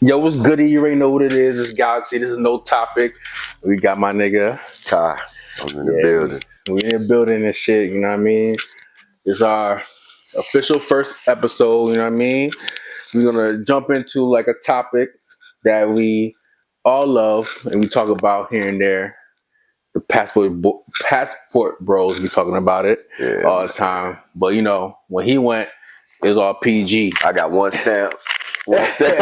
Yo, what's goody? You already know what it is. It's Galaxy. This is no topic. We got my nigga. Ty, I'm in the Yeah, building. we in the building and shit. You know what I mean? It's our official first episode. You know what I mean? We're gonna jump into like a topic that we all love and we talk about here and there. The passport bros be talking about it all the time. But you know, when he went, it was all PG. I got one stamp. One stamp.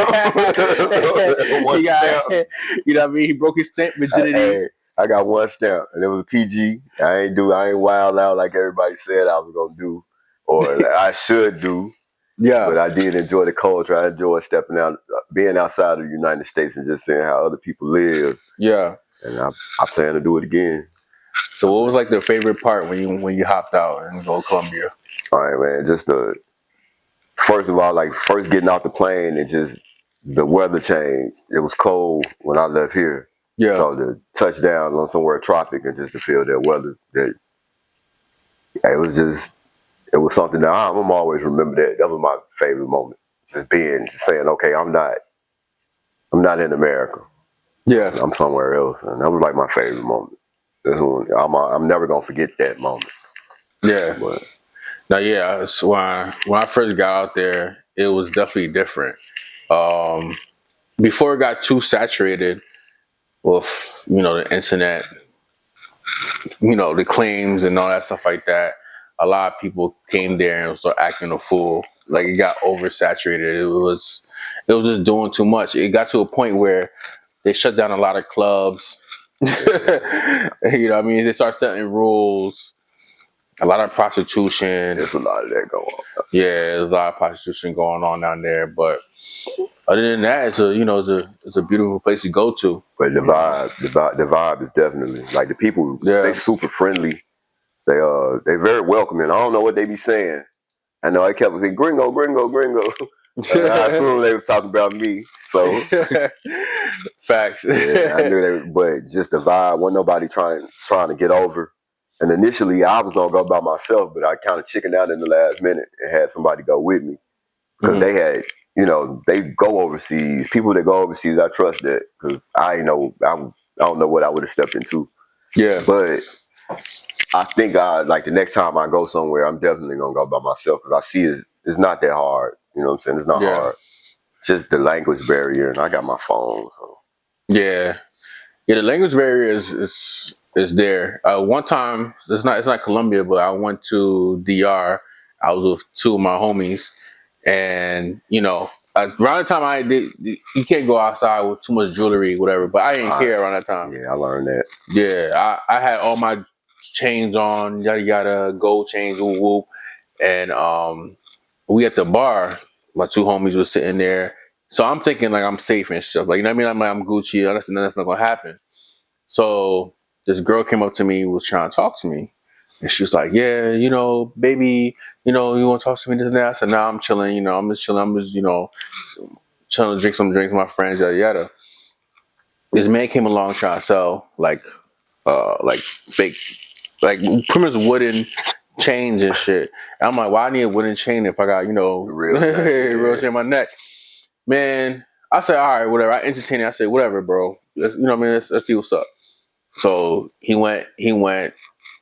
One He got, stamp. you know what I mean? He broke his stamp virginity. Hey, I got one stamp, and it was PG. I ain't wild out like everybody said I was gonna do, or that I should do. Yeah. But I did enjoy the culture. I enjoyed stepping out, being outside of the United States, and just seeing how other people live. Yeah. And I plan to do it again. So, what was like the favorite part when you hopped out and go to Colombia? All right, man. Just first of all, like first getting off the plane and just the weather changed. It was cold when I left here. Yeah. So to touch down on somewhere tropic and just to feel that weather, it was something that I'm always remember that. That was my favorite moment. Just saying, okay, I'm not in America. Yeah. I'm somewhere else. And that was like my favorite moment. I'm never gonna forget that moment. Yeah. But Now, yeah. So when I first got out there, it was definitely different. Before it got too saturated with the internet, the claims and all that stuff like that, a lot of people came there and started acting a fool. Like it got oversaturated. It was just doing too much. It got to a point where they shut down a lot of clubs. You know what I mean? They start setting rules. A lot of prostitution. there's a lot of that going on. Yeah, there's a lot of prostitution going on down there. But other than that, it's a beautiful place to go to. But the vibe is definitely like the people. Yeah. They super friendly. They very welcoming. I don't know what they be saying. I know I kept saying gringo, gringo, gringo. I assumed they was talking about me. So Facts. yeah, I knew they. But just the vibe. Wasn't nobody trying to get over. And initially, I was gonna go by myself, but I kind of chickened out in the last minute and had somebody go with me because they had. They go overseas. People that go overseas, I trust that because I don't know what I would have stepped into. Yeah. But I think like the next time I go somewhere, I'm definitely gonna go by myself because I see it's not that hard. You know what I'm saying? It's not hard. It's just the language barrier, and I got my phone. So. Yeah. The language barrier is there. One time, it's not Colombia, but I went to DR. I was with two of my homies, and around the time I did, you can't go outside with too much jewelry, whatever. But I didn't care around that time. Yeah, I learned that. Yeah, I had all my chains on, yada yada, gold chains, whoop whoop, and we at the bar. My two homies were sitting there, so I'm thinking like I'm safe and stuff. Like what I mean, I'm Gucci. That's not gonna happen. So this girl came up to me, was trying to talk to me, and she was like, "Yeah, baby, you want to talk to me this and that." I said, "Nah, I'm chilling. I'm just chilling. I'm just chilling to drink some drinks with my friends, yada yada." This man came along trying to sell like fake, like pretty much wooden chains and shit. And I'm like, why I need a wooden chain if I got Real chain in my neck? Man, I said, all right, whatever. I entertained it. I said, whatever, bro. What I mean? Let's see what's up. So he went,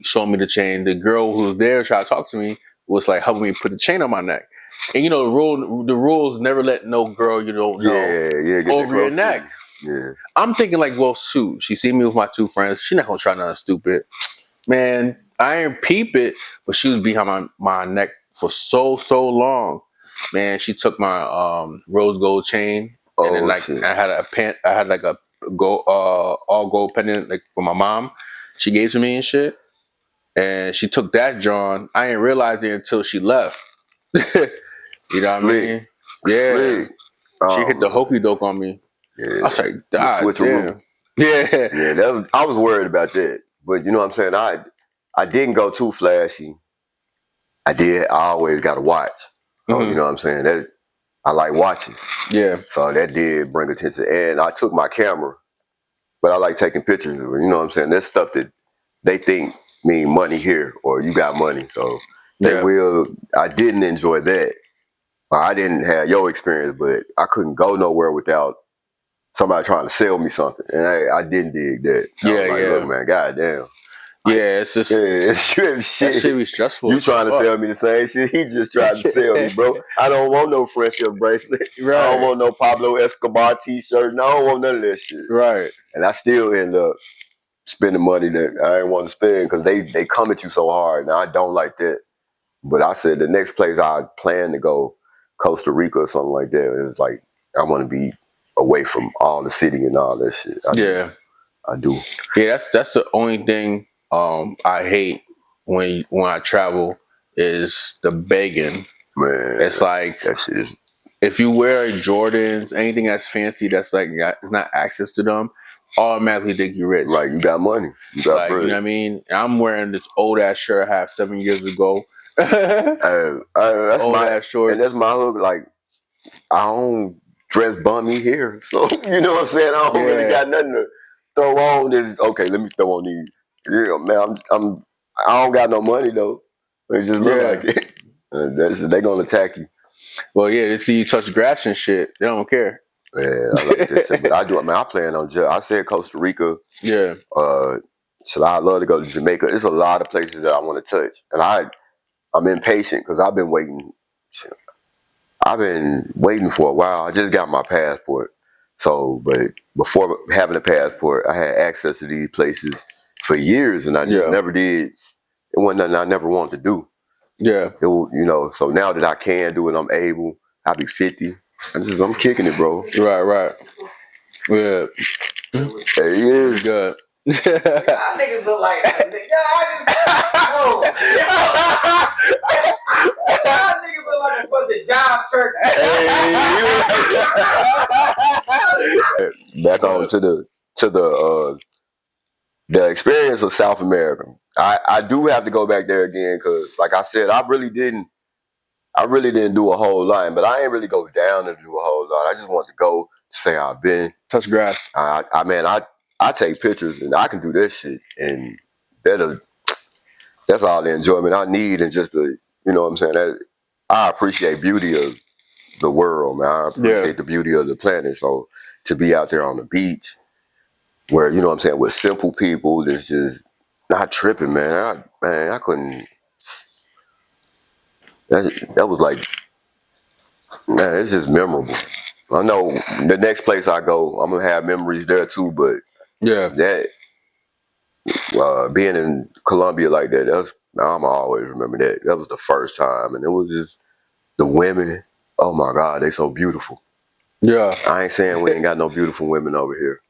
showed me the chain. The girl who was there trying to talk to me was like helping me put the chain on my neck. And the rules never let no girl you don't know over your neck. Yeah. I'm thinking like, well, shoot, she see me with my two friends. She not gonna try nothing stupid. Man, I didn't peep it, but she was behind my neck for so long. Man, she took my rose gold chain, and then Shit. I had like a gold all gold pendant like for my mom. She gave to me and shit, and she took that John. I didn't realize it until she left. You know what I mean? Yeah. She hit the hokey doke on me. Yeah. I was like, damn. Yeah. I was worried about that, but you know what I'm saying. I didn't go too flashy. I always got to watch. So, you know what I'm saying? I like watching. Yeah. So that did bring attention. And I took my camera, but I like taking pictures of it. You know what I'm saying? That's stuff that they think mean money here or you got money. So I didn't enjoy that. I didn't have your experience, but I couldn't go nowhere without somebody trying to sell me something, and I didn't dig that. I was like, look, man, goddamn. Yeah, it's just shit. that should be stressful. You trying to sell me the same shit? He just tried to sell me, bro. I don't want no friendship bracelet. Right. I don't want no Pablo Escobar T-shirt. I don't want none of that shit. Right. And I still end up spending money that I didn't want to spend because they come at you so hard. Now I don't like that. But I said the next place I plan to go, Costa Rica or something like that. It was like I want to be away from all the city and all that shit. I do. Yeah, that's the only thing I hate when I travel is the begging. Man, it's like that shit is. If you wear Jordans, anything that's fancy, that's like it's not access to them, automatically think you're rich. Like you got money, you got like, you know what I mean? I'm wearing this old ass shirt I have 7 years ago. That's old my ass shorts. And that's my hook. Like I don't dress bummy here, so you know what I'm saying. I don't really got nothing to throw on. This okay? Let me throw on these. Yeah, man. I don't got no money though. It just look like it. They gonna attack you. Well, yeah, they see you touch grass and shit. They don't care. Yeah, I like that shit. But I do. Man, I plan on. I said Costa Rica. Yeah. So I love to go to Jamaica. There's a lot of places that I want to touch, and I'm impatient because I've been waiting. I've been waiting for a while. I just got my passport. So, but before having a passport, I had access to these places for years, and I just never did. It wasn't nothing I never wanted to do. Yeah. So now that I can do it, I'm able. I'll be 50. I'm kicking it, bro. Right. Yeah. There he is. Good. Y'all niggas look like y'all niggas look like a bunch of job turkeys. Back on to the experience of South America. I do have to go back there again because, like I said, I really didn't do a whole lot, but I ain't really go down and do a whole lot. I just want to go say I've been. Touch grass. I take pictures and I can do this shit, and that's all the enjoyment I need, and just you know what I'm saying. I appreciate beauty of the world, man. I appreciate the beauty of the planet. So to be out there on the beach, where you know what I'm saying, with simple people that's just not tripping, man. I couldn't. That was like, man, it's just memorable. I know the next place I go, I'm gonna have memories there too. But that being in Colombia like that, I'm always remember that. That was the first time, and it was just the women. Oh my God, they so beautiful. Yeah, I ain't saying we ain't got no beautiful women over here,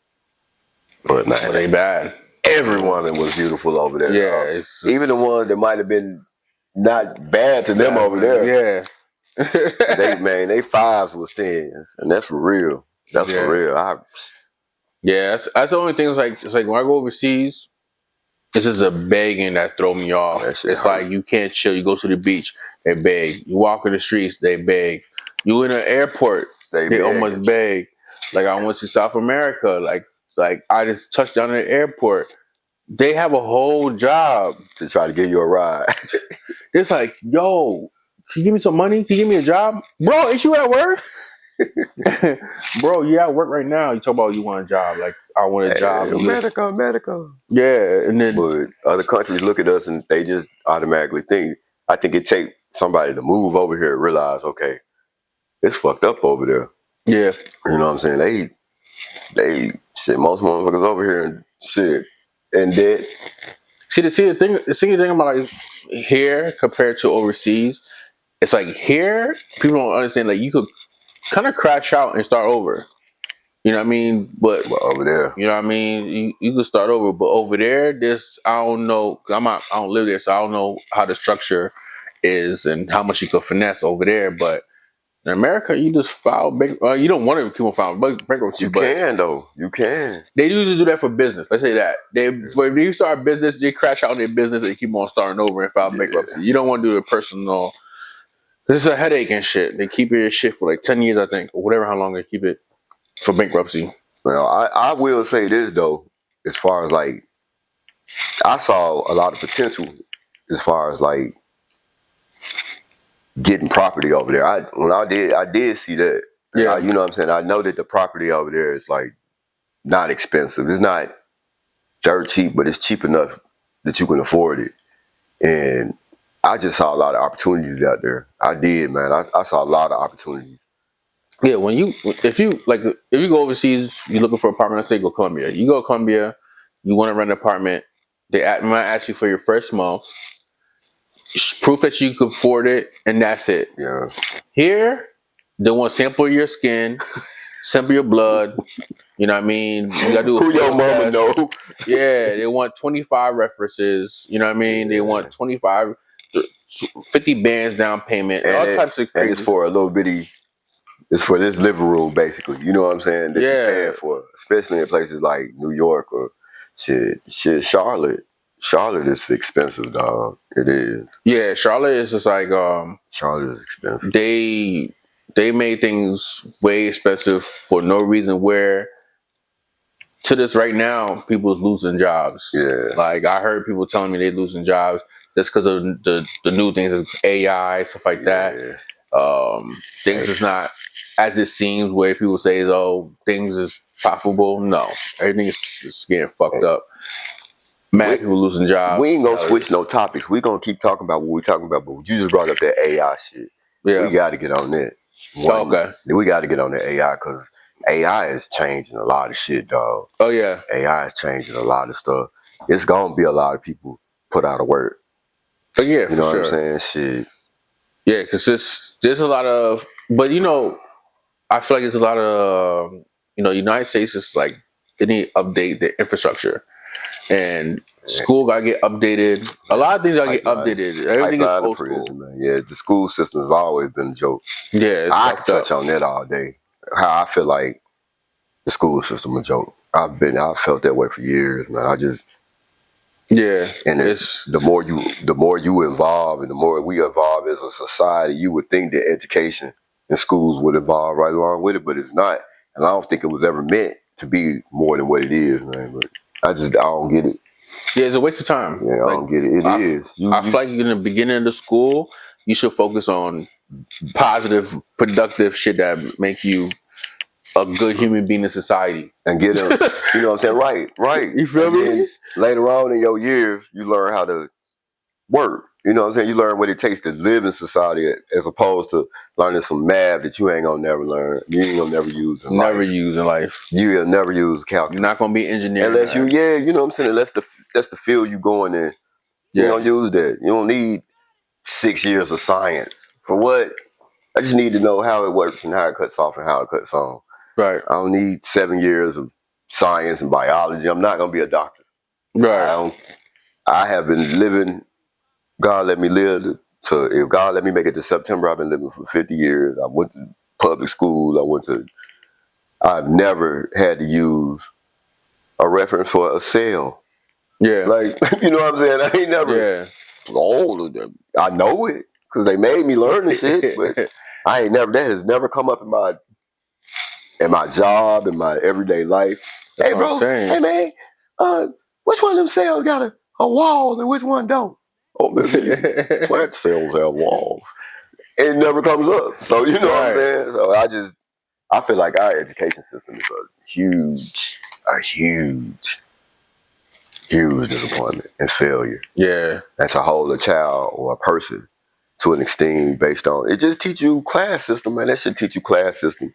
but man, they ain't bad. Every woman was beautiful over there. Yeah, even the ones that might have been not bad to them over there. Yeah. They 5s was 10s, and that's for real. That's for real. That's the only thing. It's like when I go overseas, it's just a begging that throw me off. It's like you can't chill. You go to the beach, they beg. You walk in the streets, they beg. You in an airport, they almost beg. Like I went to South America, like I just touched down at the airport. They have a whole job to try to get you a ride. It's like, yo, can you give me some money? Can you give me a job? Bro, ain't you at work? Bro, you at work right now. You talk about you want a job. Like, I want a job. Medical. Yeah. And then, but other countries look at us and they just automatically think. I think it takes somebody to move over here and realize, okay, it's fucked up over there. Yeah. You know what I'm saying? They shit, most motherfuckers over here and shit and dead. See the thing about like here compared to overseas, it's like here, people don't understand, like you could kind of crash out and start over. You know what I mean? But over there, you know what I mean? You could start over, but over there, I don't know. I don't live there, so I don't know how the structure is and how much you could finesse over there. But in America, you just file you don't want to keep on filing bankruptcy. You can though. You can. They usually do that for business. Let's say that if you start a business, they crash out in their business and keep on starting over and file bankruptcy. You don't want to do it personal. This is a headache and shit. They keep your shit for like 10 years, I think, or whatever, how long they keep it for bankruptcy. Well, I will say this though, as far as like, I saw a lot of potential as far as like getting property over there. I did see that. Yeah. You know what I'm saying? I know that the property over there is like not expensive. It's not dirt cheap, but it's cheap enough that you can afford it. And I just saw a lot of opportunities out there. I did, man. I saw a lot of opportunities. Yeah, if you go overseas, you're looking for an apartment. Let's say go Colombia. You go to Colombia, you want to rent an apartment. Might ask you for your first month, proof that you can afford it, and that's it. Yeah. Here, they want to sample your skin, sample your blood. You know what I mean? You gotta do a Who your field mama test. know? Yeah, they want 25 references. You know what I mean? They want 25, 50 bands down payment, all types of And it's crazy. for a little bitty. It's for this living room, basically. You know what I'm saying? That you paying Yeah, for, especially in places like New York or Charlotte. Charlotte is expensive, dog. It is. yeah. Charlotte is just like Charlotte is expensive. they made things way expensive for no reason. Where to this right now, people's losing jobs. Yeah. Like I heard people telling me they're losing jobs just because of the new things, AI stuff like that. Things is not as it seems. Where people say, "Oh, things is profitable." No, everything is just getting fucked up. We, Mad people losing jobs. we ain't gonna switch no topics. We gonna keep talking about what we're talking about. But you just brought up that AI shit. Yeah. We got to get on that. Okay. We got to get on that AI because AI is changing a lot of shit, dog. Oh yeah. AI is changing a lot of stuff. It's gonna be a lot of people put out of work. Oh yeah, You for know what sure. I'm saying? Shit. Yeah, because there's a lot of, but I feel like there's a lot of, United States is like they need to update their infrastructure, and school gotta get updated. A lot of things gotta get updated. Everything is Pipeline to old school. prison, man. Yeah, the school system has always been a joke. Yeah, it's I could fucked up. touch on that all day. How I feel like the school system a joke. I've felt that way for years, man. Yeah, And it's the more you evolve and the more we evolve as a society, you would think that education and schools would evolve right along with it, but it's not. And I don't think it was ever meant to be more than what it is, man. But I don't get it. yeah, it's a waste of time. Yeah, I don't get it. It is. I feel like in the beginning of the school, you should focus on positive, productive shit that make you a good human being in society. And get them, you know what I'm saying? Right. You feel And me? then later on in your years, you learn how to work. You know what I'm saying? You learn what it takes to live in society as opposed to learning some math that you ain't gonna never learn. You ain't gonna never use in life. Never use in life. You will never use calculus. You're not gonna be an engineer. Unless you know what I'm saying? That's the field you going in. You don't use that. You don't need 6 years of science. For what? I just need to know how it works and how it cuts off and how it cuts on. Right. I don't need 7 years of science and biology. I'm not gonna be a doctor. Right. I have been living. God let me live if God let me make it to September, I've been living for 50 years. I went to public school. I've never had to use a reference for a cell. Yeah. Like, you know what I'm saying? I ain't never old. I know it because they made me learn the shit, but I ain't never, that has never come up in my job, in my everyday life. That's Hey, what I'm bro, saying. hey, man, which one of them cells got a wall and which one don't? Oh, Mr. Plant cells have walls. It never comes up. So, you know what I'm saying? So I feel like our education system is a huge disappointment and failure. Yeah. And to hold a child or a person to an extent based on, it just teach you class system, man. That should teach you class system.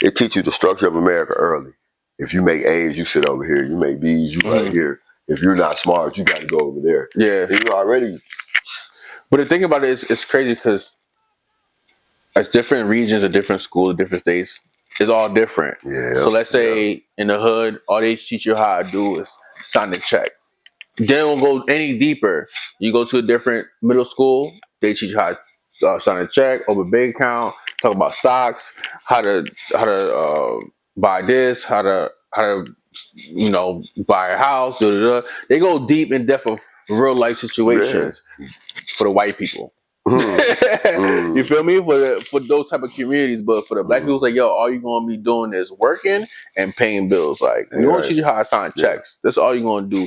It teach you the structure of America early. If you make A's, you sit over here. You make B's, you right here. If you're not smart, you got to go over there. Yeah. You already. But the thing about it is, it's crazy because it's different regions, a different schools, different states. It's all different. Yeah. So let's say in the hood, all they teach you how to do is sign the check. They don't go any deeper. You go to a different middle school, they teach you how to sign a check, open a bank account, talk about stocks, how to buy this, how to buy a house. They go deep in depth of real life situations for the white people. You feel me? For those type of communities, but for the black people, it's like, yo, all you gonna be doing is working and paying bills. Like, we want to teach you how to sign checks. That's all you're gonna do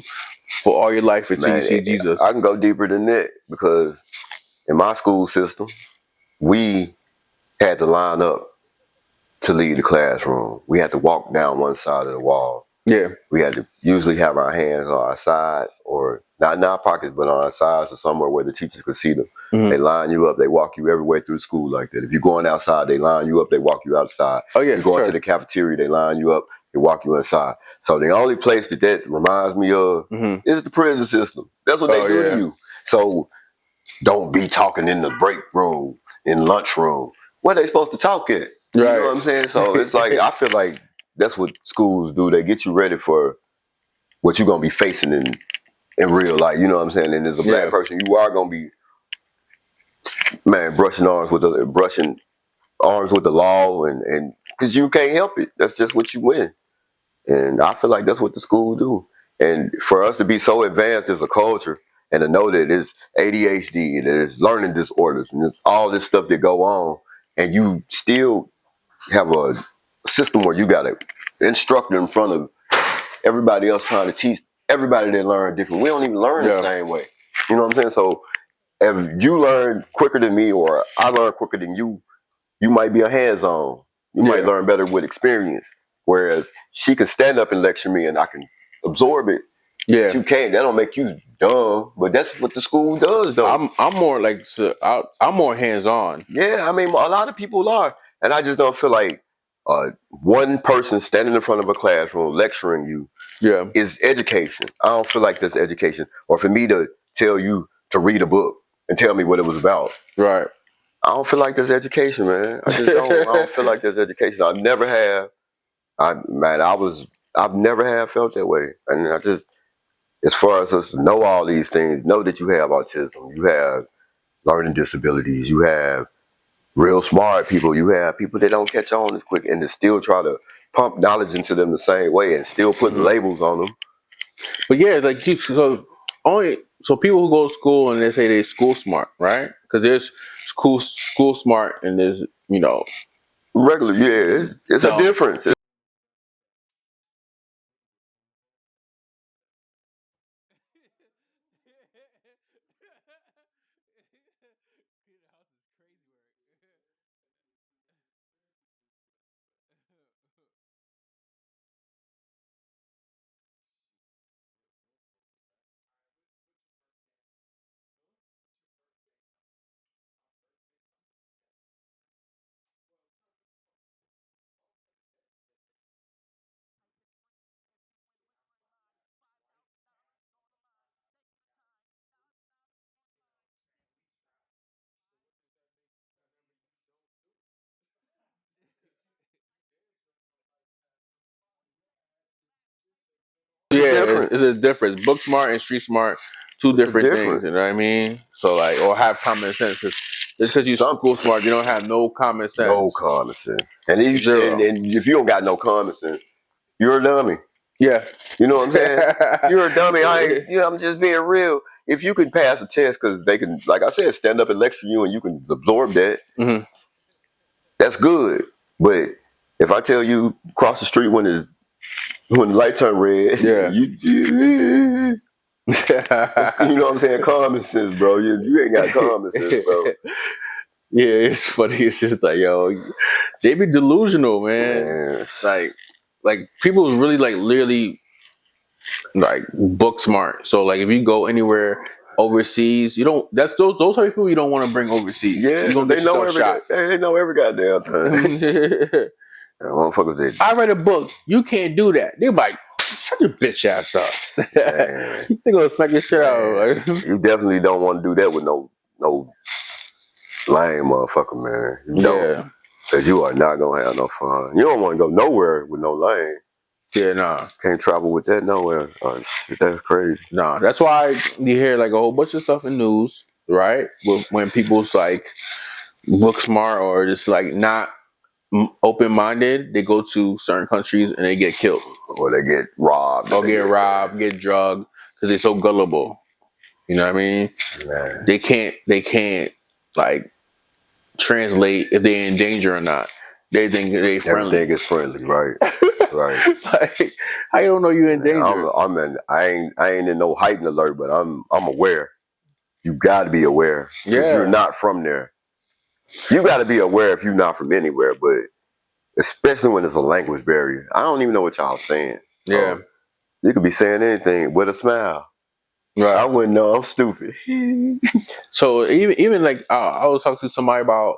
for all your life until you see Jesus. I can go deeper than that because in my school system, we had to line up to leave the classroom. We had to walk down one side of the wall. Yeah. We had to usually have our hands on our sides, or not in our pockets, but on our sides or somewhere where the teachers could see them. Mm-hmm. They line you up. They walk you everywhere through school like that. If you're going outside, they line you up. They walk you outside. Oh yeah, You're going sure. to the cafeteria. They line you up. They walk you inside. So the only place that reminds me of is the prison system. That's what they do to you. So don't be talking in the break room, in lunchroom. Where they supposed to talk at? You know what I'm saying? So it's like, I feel like that's what schools do. They get you ready for what you're gonna be facing in real life. You know what I'm saying? And as a black person, you are gonna be, man, brushing arms with the law, and because you can't help it. That's just what you win. And I feel like that's what the school do. And for us to be so advanced as a culture and to know that it's ADHD and that it's learning disorders and it's all this stuff that go on, and you still have a system where you got an instructor in front of everybody else trying to teach everybody that learn different. We don't even learn the same way. You know what I'm saying? So if you learn quicker than me or I learn quicker than you, you might be a hands-on. You might learn better with experience. Whereas she can stand up and lecture me and I can absorb it. Yeah. But you can't. That don't make you dumb. But that's what the school does, though. I'm more like, I'm more hands-on. Yeah, I mean, a lot of people are. And I just don't feel like one person standing in front of a classroom lecturing you is education. I don't feel like that's education. Or for me to tell you to read a book and tell me what it was about. Right. I don't feel like there's education, man. I just don't. I don't feel like there's education. I never have. I've never have felt that way. And I just, as far as us to know all these things, know that you have autism, you have learning disabilities, you have real smart people, you have people that don't catch on as quick, and to still try to pump knowledge into them the same way and still put labels on them. But yeah, like so people who go to school and they say they school smart, right? Because there's school smart and there's regular. Yeah, it's a difference. it's a difference. Book smart and street smart, two different things. You know what I mean? So like, or have common sense. Just because you school smart, you don't have no common sense. No common sense. And if you don't got no common sense, you're a dummy. Yeah. You know what I'm saying? You're a dummy. I'm just being real. If you can pass a test because they can, like I said, stand up and lecture you and you can absorb that, that's good. But if I tell you cross the street when the light turn red, you know what I'm saying? Common sense, bro. You ain't got common sense, bro. Yeah, it's funny. It's just like, yo, they be delusional, man. Like people really literally like book smart. So like if you go anywhere overseas, you don't. That's those are people you don't want to bring overseas. Yeah, you gonna they know every goddamn thing. Motherfuckers, I read a book. You can't do that. They're like, shut your bitch ass up. They're gonna smack your shit out. You definitely don't want to do that with no lame motherfucker, man. You don't. Because you are not going to have no fun. You don't want to go nowhere with no lane. Yeah, nah. Can't travel with that nowhere. Oh, shit, that's crazy. Nah, that's why you hear like a whole bunch of stuff in news, right? When people's like book smart or just like not open-minded, they go to certain countries and they get killed. Or they get robbed. Or get robbed, get drugged, because they're so gullible. You know what I mean? Man. They can't like translate if they're in danger or not. They think they're friendly. Everything is friendly, right? Right. Like, how you don't know you're in danger? I ain't in no heightened alert, but I'm aware. You got to be aware because you're not from there. You got to be aware if you're not from anywhere, but especially when there's a language barrier. I don't even know what y'all saying. Yeah. You could be saying anything with a smile. Right. I wouldn't know. I'm stupid. So even like I was talking to somebody about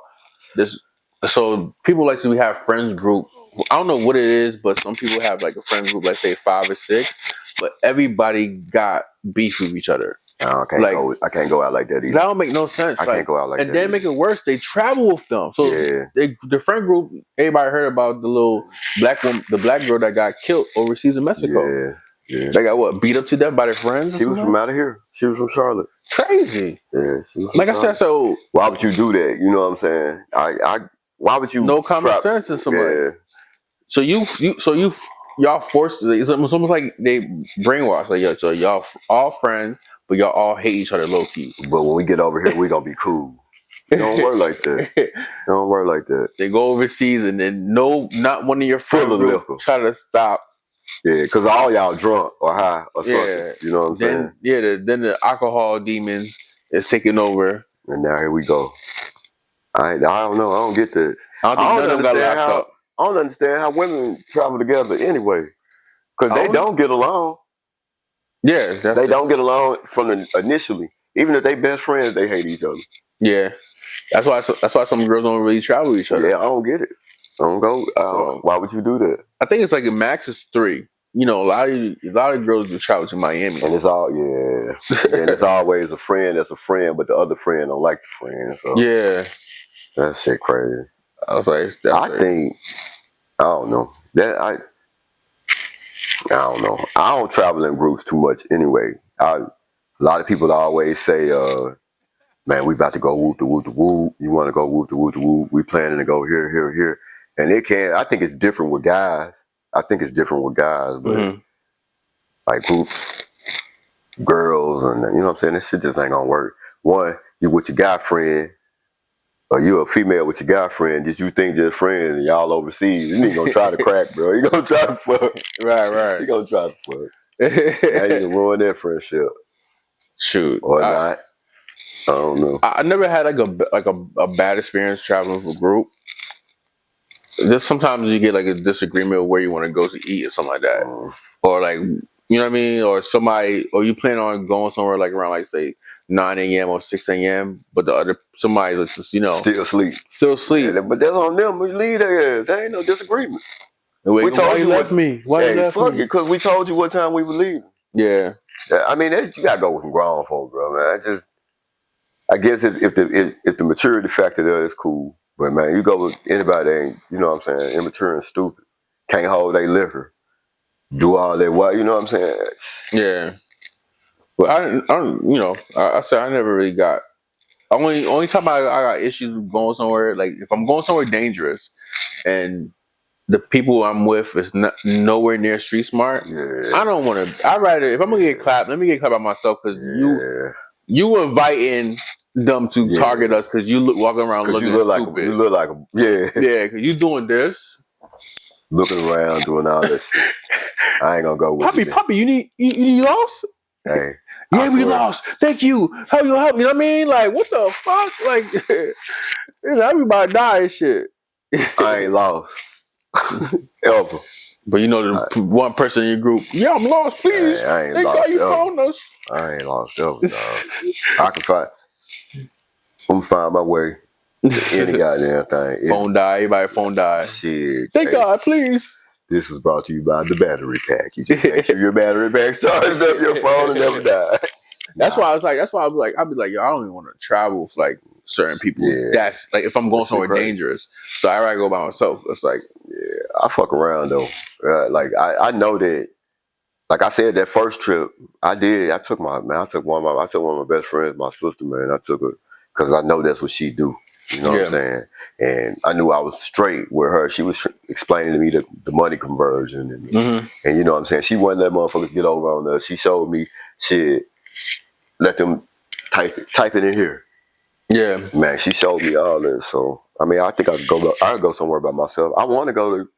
this. So people like to have friends group. I don't know what it is, but some people have like a friends group, let's say 5 or 6, but everybody got beef with each other. I can't Like, go. I can't go out like that either. That don't make no sense. I can't go out like and that. And then either. make it worse, they travel with them. So yeah. the friend group, everybody heard about the little black woman, the black girl that got killed overseas in Mexico. Yeah. Yeah. They got what, beat up to death by their friends? She was from out of here. She was from Charlotte. Crazy. Yeah. She was from like Charlotte. I said, so why would you do that? You know what I'm saying? Why would you? No common sense in somebody. Yeah. So y'all forced. It's almost like they brainwash. Like, yo, so y'all all friends, but y'all all hate each other low key. But when we get over here, we gonna be cool. It don't work like that. It don't work like that. They go overseas and then not one of your friends try to stop. Yeah, because all y'all drunk or high or something. You know what I'm saying? Yeah, then the alcohol demon is taking over. And now here we go. I don't know. I don't get that. I don't think none of them got locked up. I don't understand how women travel together anyway. Because they don't get along. Yeah. They don't get along from initially. Even if they best friends, they hate each other. Yeah. That's why some girls don't really travel with each other. Yeah, I don't get it. I don't go. Why would you do that? I think it's like a max is 3. You know, a lot of girls do travel to Miami. And it's and it's always a friend that's a friend, but the other friend don't like the friend. So yeah. That shit crazy. I was like, I think I don't know. I don't know. I don't travel in groups too much anyway. A lot of people always say, man, we about to go whoop the whoop the whoop. You want to go whoop the whoop the whoop. We planning to go here, here, here. And I think it's different with guys. But like groups, girls, and you know what I'm saying? This shit just ain't gonna work. One, you with your guy friend, or you a female with your guy friend, did you think just friends and y'all overseas? You ain't gonna try to crack, bro. You gonna try to fuck. Right. You gonna try to fuck. Now you can ruin that friendship. Shoot. Or not. I don't know. I never had like a bad experience traveling with a group. Just sometimes you get like a disagreement of where you want to go to eat or something like that. Or like, you know what I mean? Or you plan on going somewhere like around like say 9 a.m. or 6 a.m. but somebody's just, still asleep. Yeah, but that's on them. We leave their ass. There ain't no disagreement. We told you left me. Why you left me? Because we told you what time we were leaving. Yeah. I mean, you gotta go with some grown folk, bro, man. I guess if the maturity factor there is cool, but man, you go with anybody that ain't, you know what I'm saying, immature and stupid, can't hold their liquor, do all that, what, you know what I'm saying? Yeah. But I said I never really got. Only time I got issues going somewhere, like if I'm going somewhere dangerous, and the people I'm with is nowhere near street smart. Yeah. I don't want to. I'd rather, if I'm gonna get clapped, let me get clapped by myself, because you inviting them to target us because you walking around looking stupid. You look like because you doing this, looking around doing all this shit. I ain't gonna go with Poppy, you need lost? Hey, yeah, we lost. Thank you. How you help? You know what I mean? Like, what the fuck? Like, everybody die and shit. I ain't lost. Ever. But you know the one person in your group, yeah, I'm lost, please. I ain't Thank lost. God you found us. I ain't lost ever, dog. I'm gonna find my way to any goddamn thing. Phone die, everybody phone die. Shit. Thank God, please. This was brought to you by the battery pack. You just make sure your battery pack's charged up your phone and never die. That's why I was like, I'd be like, yo, I don't even want to travel with like certain people. Yeah. That's like if I'm going somewhere dangerous. So I rather go by myself. It's like, I fuck around though. I know that. Like I said, that first trip I did. I took one of my best friends, my sister, man. I took her because I know that's what she do. You know what I'm saying? And I knew I was straight with her. She was explaining to me the money conversion, and you know what I'm saying. She wouldn't let motherfuckers get over on us. She showed me shit. Let them type it in here. Yeah, man. She showed me all this. So I mean, I think I'd go somewhere by myself. I want to go to.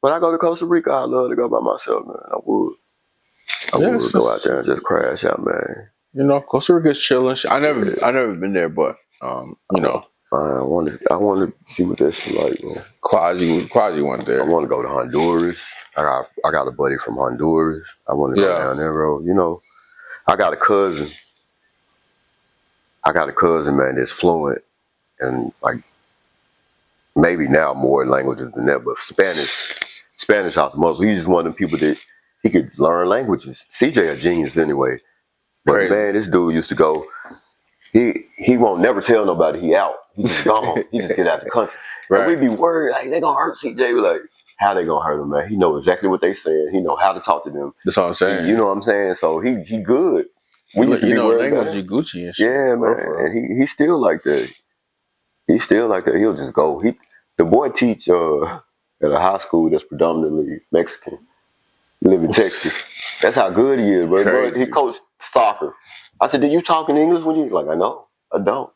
When I go to Costa Rica, I'd love to go by myself, man. I would go out there and just crash out, man. You know, Costa Rica's chilling. I never been there, but you know, I want to see what that shit like, bro. Quasi went I there. want to go to Honduras. I got a buddy from Honduras. I want to go Yeah, down there, bro. You know, I got a cousin. I got a cousin, man, that's fluent and like maybe now more languages than that, but Spanish out the most. He's just one of the people that he could learn languages. CJ a genius anyway. But crazy. man, this dude used to go. He won't never tell nobody he out. He just gone. He just get out the country. And we Right. be worried like they gonna hurt CJ. We like how they gonna hurt him, man? He know exactly what they saying. He know how to talk to them. That's what I'm saying. You know what I'm saying? So he good. We used to You be know, worried about language, him. you Gucci and shit. Yeah, For real, man. for real. And he's still like that. He's still like that. He'll just go. The boy teach at a high school that's predominantly Mexican. He live in Texas. That's how good he is, bro. Bro, he Crazy. coached soccer. I said, "Did you talk in English when you?" Like, I know, I don't.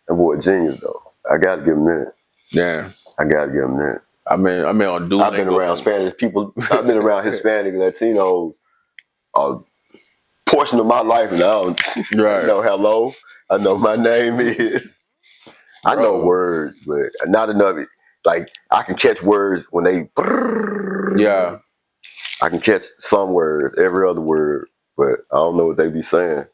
That boy a genius though. I gotta give him that. Yeah. I gotta give him that. I mean on Duolingo. I've been around Spanish people. I've been around Hispanic, Latino, a portion of my life, and I don't Right. know hello. I know my name is. I know Bro. words, but not enough. Like I can catch words when they. Yeah. I can catch some words, every other word, but I don't know what they be saying.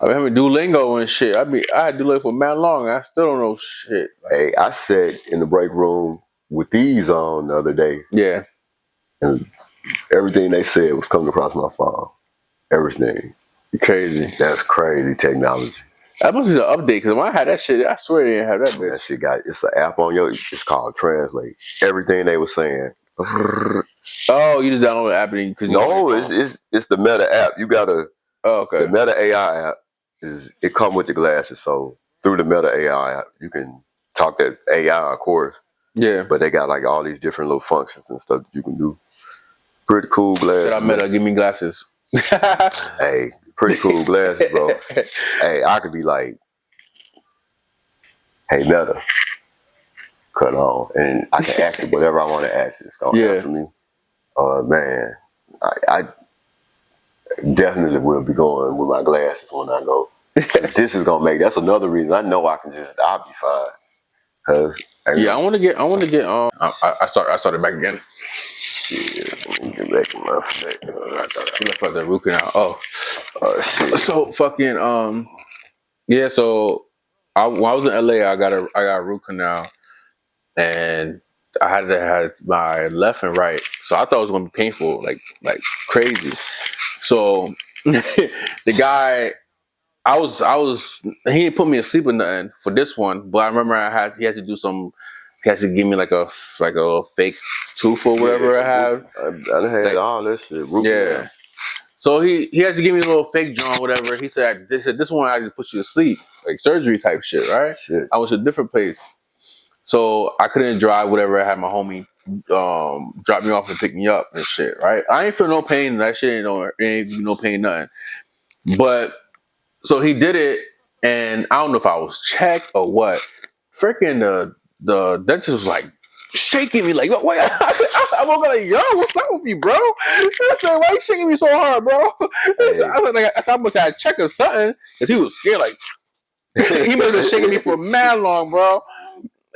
I mean, having Duolingo and shit. I had Duolingo for mad long. And I still don't know shit. Hey, I sat in the break room with these on the other day, Yeah. and everything they said was coming across my phone. Everything. Crazy. That's crazy technology. That must be the update because when I had that shit, I swear they didn't have that bitch. That shit it's an app on it's called Translate. Everything they were saying. Oh, you just download the app because you No, it's the Meta app. You gotta the okay. Meta AI app it come with the glasses. So through the Meta AI app, you can talk that AI, of course. Yeah. But they got like all these different little functions and stuff that you can do. Pretty cool glasses. Shout out Meta, give me glasses. Hey, pretty cool glasses, bro. Hey, I could be like, hey, Meta, cut on. And I can ask it whatever I want to ask it. It's going to answer me. Man, I definitely will be going with my glasses when I go. This is going to that's another reason I know I'll be fine. Yeah, I want to get, I started back again. Shit, let me get back in my face. Left out the root canal. Oh, shit. so fucking, yeah, so when I was in LA, I got a root canal, and I had to have my left and right. So I thought it was gonna be painful, like crazy. So the guy, he didn't put me to sleep or nothing for this one, but I remember he had to do he had to give me like a fake tooth or whatever I have. I had all that shit. Root canal. So he has to give me a little fake joint, whatever. He said this one I just put you to sleep, like surgery type shit, right? Shit. I was at a different place, so I couldn't drive. Whatever, I had my homie drop me off and pick me up and shit, right? I ain't feel no pain. That shit ain't no pain, nothing. But so he did it, and I don't know if I was checked or what. Freaking the dentist was like shaking me like, wait. I woke up like, yo, what's up with you, bro? I said, why you shaking me so hard, bro? I was like, I must have checked or something, because he was scared. Like he must have been shaking me for mad long, bro.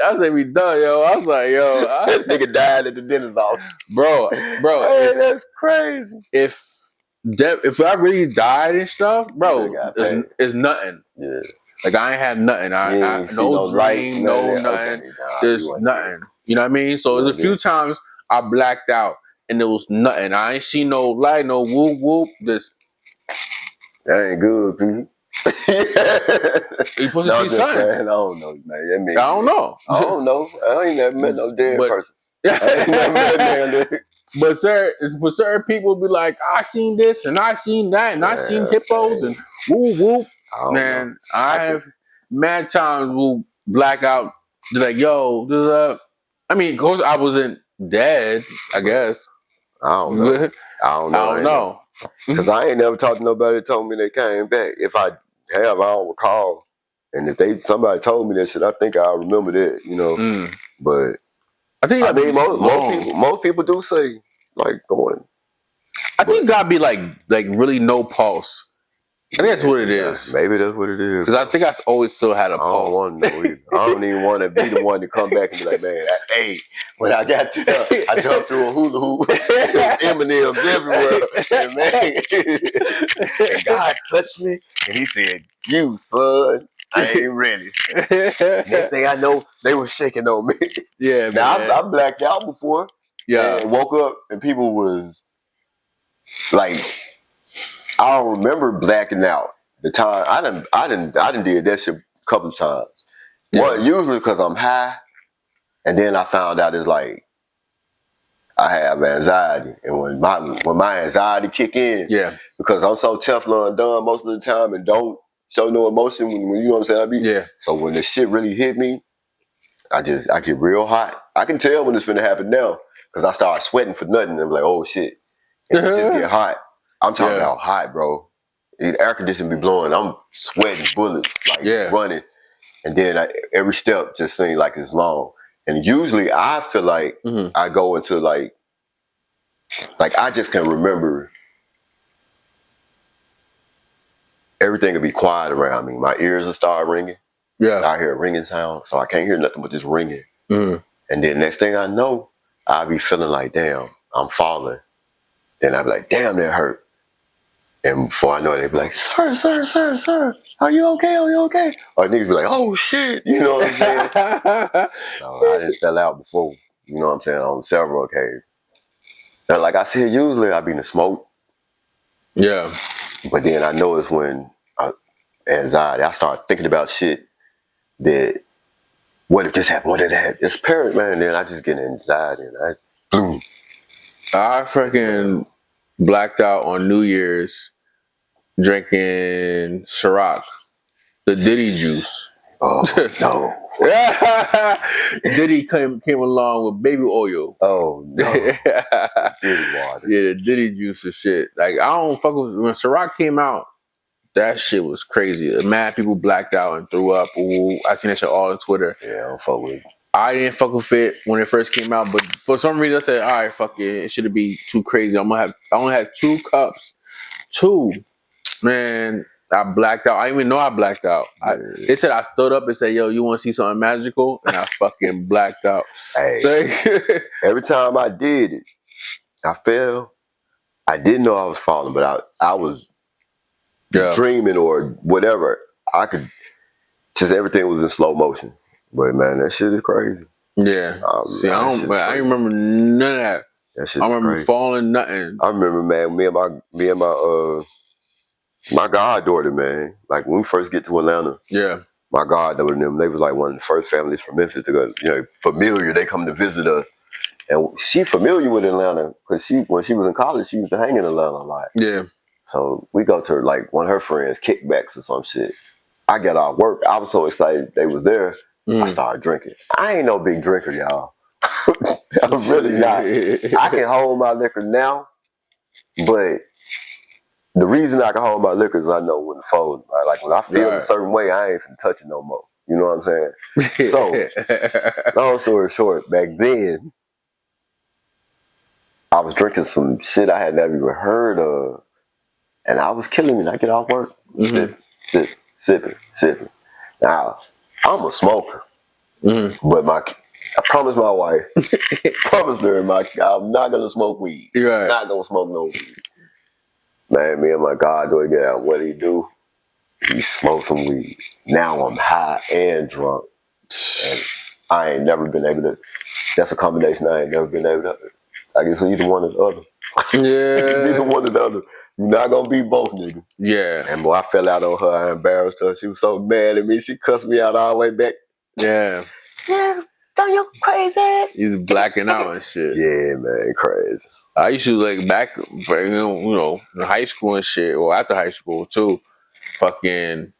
I said, we done, yo. I was like, yo, that nigga died at the dentist's office, bro. Hey, that's crazy. If I really died and stuff, bro, it's nothing. Yeah. Like I ain't have nothing. I no dream, no nothing. There's nothing. You know what I mean? So there's a few times I blacked out and there was nothing. I ain't seen no light, no whoop whoop. This that ain't good, Pete. You supposed to see something. I don't know, man. I don't know. I don't know. I ain't never met no dead person. I ain't never met no dead. But certain people be like, I seen this and I seen that and I seen hippos and whoop whoop. Man, I have mad times will black out. They're like, yo, I mean, of course I wasn't dead, I guess. I don't know. I don't know. Because I ain't never talked to nobody that told me they came back. If I have, I don't recall. And if somebody told me that shit, I think I'll remember that, you know. But I mean, most people do say like going. I think it gotta be like really no pulse. I think that's what it is. Maybe that's what it is. Because I think I always still had a I pulse. don't want to know either. I don't even want to be the one to come back and be like, man, hey, when I got there, I jumped through a hula hoop. There was M&M's everywhere. And man, and God touched me. And he said, you, son, I ain't ready. Next thing I know, they were shaking on me. Yeah, now, man. I blacked out before. Yeah. And woke up and people was like, I don't remember blacking out. The time I didn't did that shit a couple of times. Yeah. Well, usually because I'm high, and then I found out it's like I have anxiety, and when my anxiety kick in, Yeah. because I'm so Teflon done most of the time and don't show no emotion when you know what I'm saying. Yeah. So when the shit really hit me, I get real hot. I can tell when it's finna happen now because I start sweating for nothing. And I'm like, oh shit, and it just get hot. I'm talking about hot, bro. The air conditioning be blowing. I'm sweating bullets, like running. And then every step just seems like it's long. And usually I feel like I go into like I just can remember everything will be quiet around me. My ears will start ringing. Yeah. I hear a ringing sound, so I can't hear nothing but just ringing. And then next thing I know, I'll be feeling like, damn, I'm falling. Then I'll be like, damn, that hurt. And before I know it, they be like, sir, are you okay? Or niggas be like, oh shit, you know what I'm saying? No, I just fell out before, you know what I'm saying, on several occasions. Now, like I said, usually I be in the smoke. Yeah. But then I know it's when anxiety, I start thinking about shit that, what if this happened, what if that happened? It's parent, man, and then I just get anxiety and boom. I freaking blacked out on New Year's drinking Ciroc, the Diddy juice. Oh, no. Diddy came along with baby oil. Oh, no. Diddy water. Yeah, the Diddy juice and shit. Like, I don't fuck with, when Ciroc came out, that shit was crazy. Mad people blacked out and threw up. Ooh, I seen that shit all on Twitter. Yeah, I don't fuck with it. I didn't fuck with it when it first came out, but for some reason I said, all right, fuck it. It shouldn't be too crazy. I only had 2 cups. 2. Man, I blacked out. I didn't even know I blacked out. They said I stood up and said, yo, you want to see something magical? And I fucking blacked out. Hey, every time I did it, I fell. I didn't know I was falling, but I was dreaming or whatever. I could, just everything was in slow motion. But man, that shit is crazy. Yeah. See, I ain't remember none of that. That shit I remember crazy. falling, nothing. I remember, man, me and my goddaughter, man. Like when we first get to Atlanta, my goddaughter and them, they was like one of the first families from Memphis to go, you know, familiar. They come to visit us, and she familiar with Atlanta because when she was in college, she used to hang in Atlanta a lot. Yeah. So we go to like one of her friends' kickbacks or some shit. I get off work. I was so excited they was there. I started drinking. I ain't no big drinker, y'all. I'm really not. I can hold my liquor now, but the reason I can hold my liquor is I know when to fold. Like when I feel a certain way, I ain't finna touch it no more. You know what I'm saying? So, long story short, back then, I was drinking some shit I had never even heard of, and I was killing me. I get off work, sipping. Now, I'm a smoker, but I promised my wife, promised her, I'm not gonna smoke weed. Right. Not gonna smoke no weed. Man, me and my goddaughter get out. What do? He smoked some weed. Now I'm high and drunk, and I ain't never been able to. That's a combination I ain't never been able to. I guess either one or the other. Yeah. It's either one or the other. You're not gonna be both, nigga. Yeah. And boy, I fell out on her. I embarrassed her. She was so mad at me. She cussed me out all the way back. Yeah. Yeah, don't you crazy? He's blacking out and shit. Yeah, man, crazy. I used to like back, you know, in high school and shit, or after high school too. Fucking,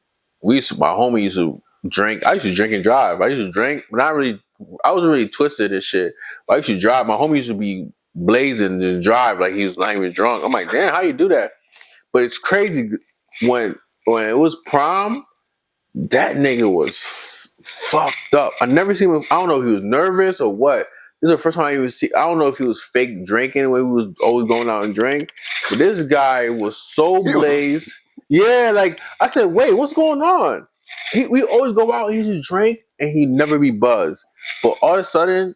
my homie used to drink. I used to drink and drive. I used to drink, not really. I wasn't really twisted and shit. But I used to drive. My homie used to be blazing and drive like he was not even drunk. I'm like, damn, how you do that? But it's crazy when it was prom. That nigga was fucked up. I never seen him. I don't know if he was nervous or what. This is the first time I even see. I don't know if he was fake drinking when he was always going out and drink. But this guy was so blazed. Yeah, like I said, wait, what's going on? We always go out, he just drink, and he never be buzzed. But all of a sudden,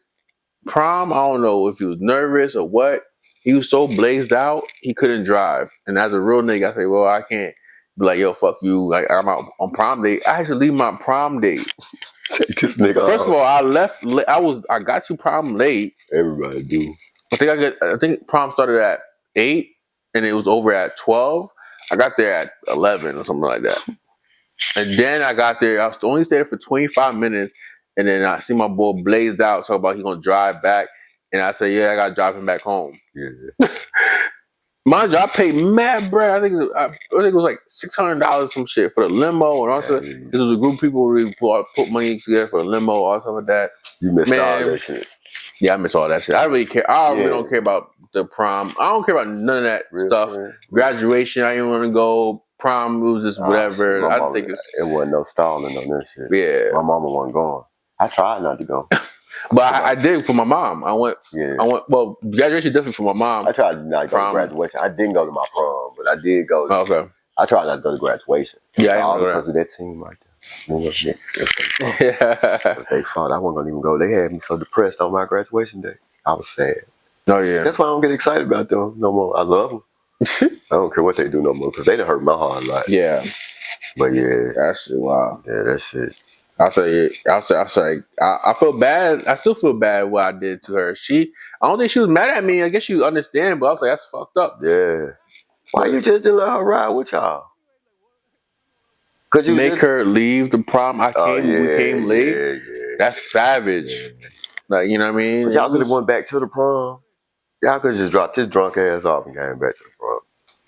prom, I don't know if he was nervous or what. He was so blazed out, he couldn't drive. And as a real nigga, I say, well, I can't be like, yo, fuck you. Like I'm out on prom date. I had to leave my prom date. Take this nigga First of off. all, I left. I got to prom late. Everybody do. I think prom started at 8 and it was over at 12. I got there at 11 or something like that. And then I got there. I was only stayed there for 25 minutes, and then I see my boy blazed out talk about he gonna drive back, and I said, "Yeah, I gotta drive him back home." Yeah. Mind you, I paid mad bread. I think it was like $600 some shit for the limo and also this was a group of people who really put money together for the limo, all stuff like that. You missed all that shit. Yeah, I miss all that shit. I really care. I really don't care about the prom. I don't care about none of that stuff. Graduation, I didn't want to go. Prom, it was just whatever. I think it wasn't no stalling on that shit. Yeah, my mama wasn't going. I tried not to go, but I did for my mom. I went. Well, graduation definitely for my mom. I tried not to go to graduation. I didn't go to my prom, but I did go. Okay. I tried not to go to graduation. Yeah, all because of that team right there. They thought I wasn't gonna even go. They had me so depressed on my graduation day. I was sad. Oh yeah. That's why I don't get excited about them no more. I love them. I don't care what they do no more because they done hurt my heart a lot. Yeah. But yeah, that's shit. Wow. Yeah, that's it. I feel bad. I still feel bad what I did to her. I don't think she was mad at me. I guess she understand, but I was like, that's fucked up. Yeah. Why you just didn't let her ride with y'all? Cause you make her leave the prom. We came late. Yeah. That's savage. Yeah. Like, you know what I mean? But y'all could have went back to the prom. Y'all could have just dropped his drunk ass off and came back to the prom.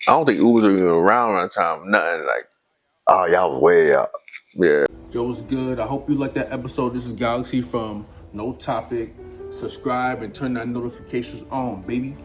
I don't think Ubers were even around that time. Nothing like. Oh, y'all was way out. Yeah. Yo, what's good? I hope you liked that episode. This is Galaxy from No Topic. Subscribe and turn that notifications on, baby.